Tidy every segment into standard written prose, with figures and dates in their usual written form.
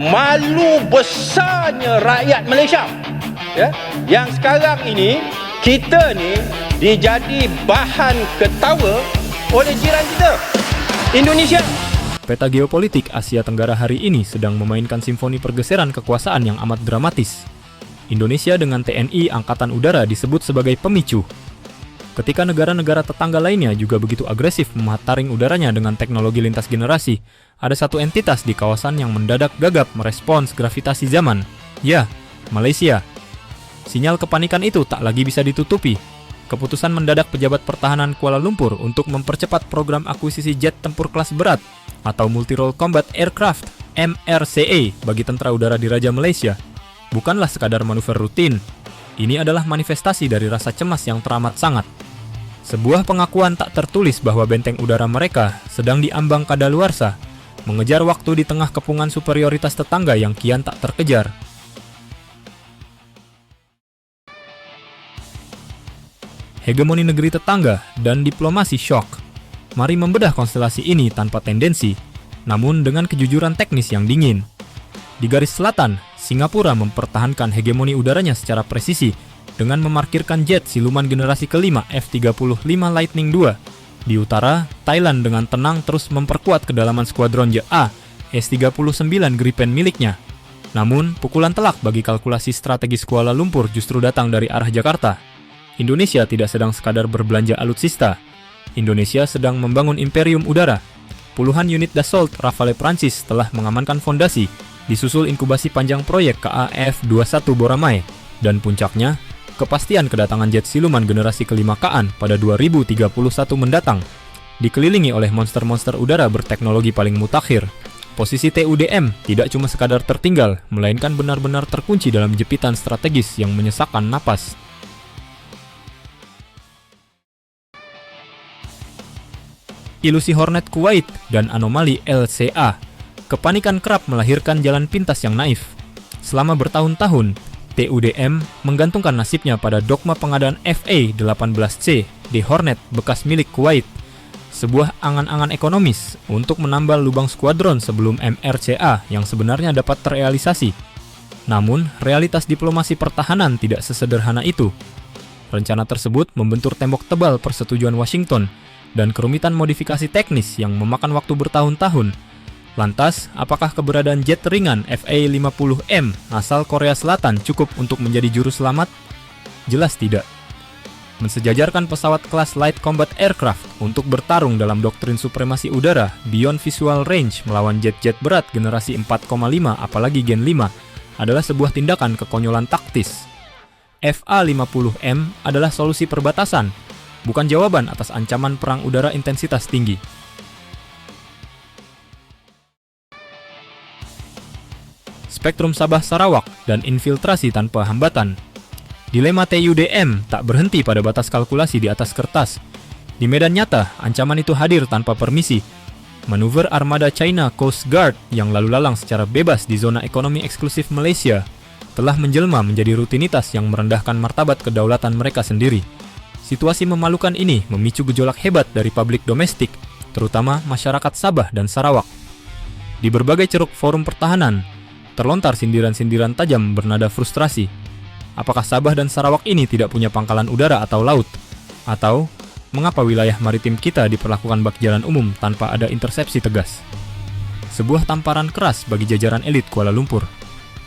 Malu besarnya rakyat Malaysia, ya, yang sekarang ini kita ni dijadi bahan ketawa oleh jiran kita, Indonesia. Peta geopolitik Asia Tenggara hari ini sedang memainkan simfoni pergeseran kekuasaan yang amat dramatis. Indonesia dengan TNI Angkatan Udara disebut sebagai pemicu. Ketika negara-negara tetangga lainnya juga begitu agresif memataring udaranya dengan teknologi lintas generasi, ada satu entitas di kawasan yang mendadak gagap merespons gravitasi zaman. Ya, Malaysia. Sinyal kepanikan itu tak lagi bisa ditutupi. Keputusan mendadak pejabat pertahanan Kuala Lumpur untuk mempercepat program akuisisi jet tempur kelas berat atau Multi-Role Combat Aircraft (MRCA) bagi tentara udara di Raja Malaysia bukanlah sekadar manuver rutin. Ini adalah manifestasi dari rasa cemas yang teramat sangat. Sebuah pengakuan tak tertulis bahwa benteng udara mereka sedang diambang kadaluarsa, mengejar waktu di tengah kepungan superioritas tetangga yang kian tak terkejar. Hegemoni negeri tetangga dan diplomasi syok. Mari membedah konstelasi ini tanpa tendensi, namun dengan kejujuran teknis yang dingin. Di garis selatan, Singapura mempertahankan hegemoni udaranya secara presisi dengan memarkirkan jet siluman generasi kelima F-35 Lightning II. Di utara, Thailand dengan tenang terus memperkuat kedalaman skuadron JA S-39 Gripen miliknya. Namun, pukulan telak bagi kalkulasi strategis Kuala Lumpur justru datang dari arah Jakarta. Indonesia tidak sedang sekadar berbelanja alutsista. Indonesia sedang membangun imperium udara. Puluhan unit Dassault Rafale Prancis telah mengamankan fondasi, disusul inkubasi panjang proyek KAF-21 Boramae, dan puncaknya, kepastian kedatangan jet siluman generasi kelima KAAN pada 2031 mendatang. Dikelilingi oleh monster-monster udara berteknologi paling mutakhir, posisi TUDM tidak cuma sekadar tertinggal, melainkan benar-benar terkunci dalam jepitan strategis yang menyesakkan napas. Ilusi Hornet Kuwait dan anomali LCA. Kepanikan kerap melahirkan jalan pintas yang naif. Selama bertahun-tahun, TUDM menggantungkan nasibnya pada dogma pengadaan FA-18C di Hornet bekas milik Kuwait, sebuah angan-angan ekonomis untuk menambal lubang skuadron sebelum MRCA yang sebenarnya dapat terrealisasi. Namun, realitas diplomasi pertahanan tidak sesederhana itu. Rencana tersebut membentur tembok tebal persetujuan Washington dan kerumitan modifikasi teknis yang memakan waktu bertahun-tahun. Lantas, apakah keberadaan jet ringan FA-50M asal Korea Selatan cukup untuk menjadi juru selamat? Jelas tidak. Mensejajarkan pesawat kelas Light Combat Aircraft untuk bertarung dalam doktrin supremasi udara beyond visual range melawan jet-jet berat generasi 4,5 apalagi Gen 5 adalah sebuah tindakan kekonyolan taktis. FA-50M adalah solusi perbatasan, bukan jawaban atas ancaman perang udara intensitas tinggi. Spektrum Sabah Sarawak dan infiltrasi tanpa hambatan. Dilema TUDM tak berhenti pada batas kalkulasi di atas kertas. Di medan nyata, ancaman itu hadir tanpa permisi. Manuver armada China Coast Guard yang lalu lalang secara bebas di zona ekonomi eksklusif Malaysia telah menjelma menjadi rutinitas yang merendahkan martabat kedaulatan mereka sendiri. Situasi memalukan ini memicu gejolak hebat dari publik domestik, terutama masyarakat Sabah dan Sarawak. Di berbagai ceruk forum pertahanan, terlontar sindiran-sindiran tajam bernada frustrasi. Apakah Sabah dan Sarawak ini tidak punya pangkalan udara atau laut? Atau, mengapa wilayah maritim kita diperlakukan bak jalan umum tanpa ada intersepsi tegas? Sebuah tamparan keras bagi jajaran elit Kuala Lumpur.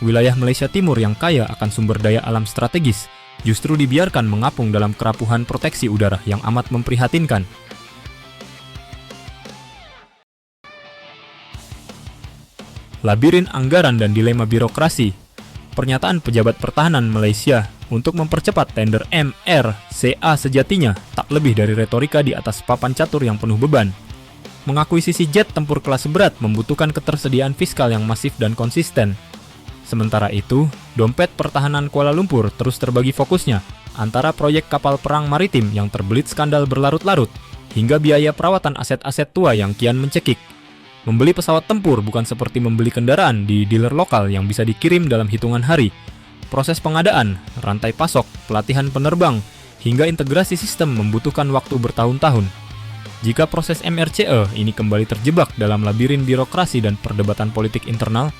Wilayah Malaysia Timur yang kaya akan sumber daya alam strategis justru dibiarkan mengapung dalam kerapuhan proteksi udara yang amat memprihatinkan. Labirin anggaran dan dilema birokrasi. Pernyataan pejabat pertahanan Malaysia untuk mempercepat tender MRCA sejatinya tak lebih dari retorika di atas papan catur yang penuh beban. Mengakuisisi jet tempur kelas berat membutuhkan ketersediaan fiskal yang masif dan konsisten. Sementara itu, dompet pertahanan Kuala Lumpur terus terbagi fokusnya antara proyek kapal perang maritim yang terbelit skandal berlarut-larut hingga biaya perawatan aset-aset tua yang kian mencekik. Membeli pesawat tempur bukan seperti membeli kendaraan di dealer lokal yang bisa dikirim dalam hitungan hari. Proses pengadaan, rantai pasok, pelatihan penerbang, hingga integrasi sistem membutuhkan waktu bertahun-tahun. Jika proses MRCA ini kembali terjebak dalam labirin birokrasi dan perdebatan politik internal,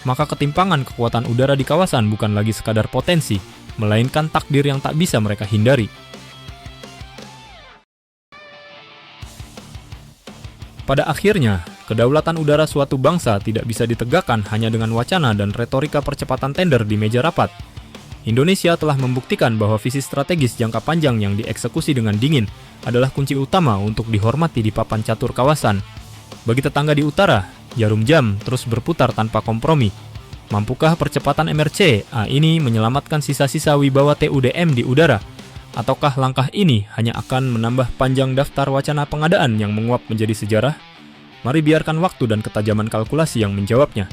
maka ketimpangan kekuatan udara di kawasan bukan lagi sekadar potensi, melainkan takdir yang tak bisa mereka hindari. Pada akhirnya, kedaulatan udara suatu bangsa tidak bisa ditegakkan hanya dengan wacana dan retorika percepatan tender di meja rapat. Indonesia telah membuktikan bahwa visi strategis jangka panjang yang dieksekusi dengan dingin adalah kunci utama untuk dihormati di papan catur kawasan. Bagi tetangga di utara, jarum jam terus berputar tanpa kompromi. Mampukah percepatan MRC ini menyelamatkan sisa-sisa wibawa TUDM di udara? Ataukah langkah ini hanya akan menambah panjang daftar wacana pengadaan yang menguap menjadi sejarah? Mari biarkan waktu dan ketajaman kalkulasi yang menjawabnya.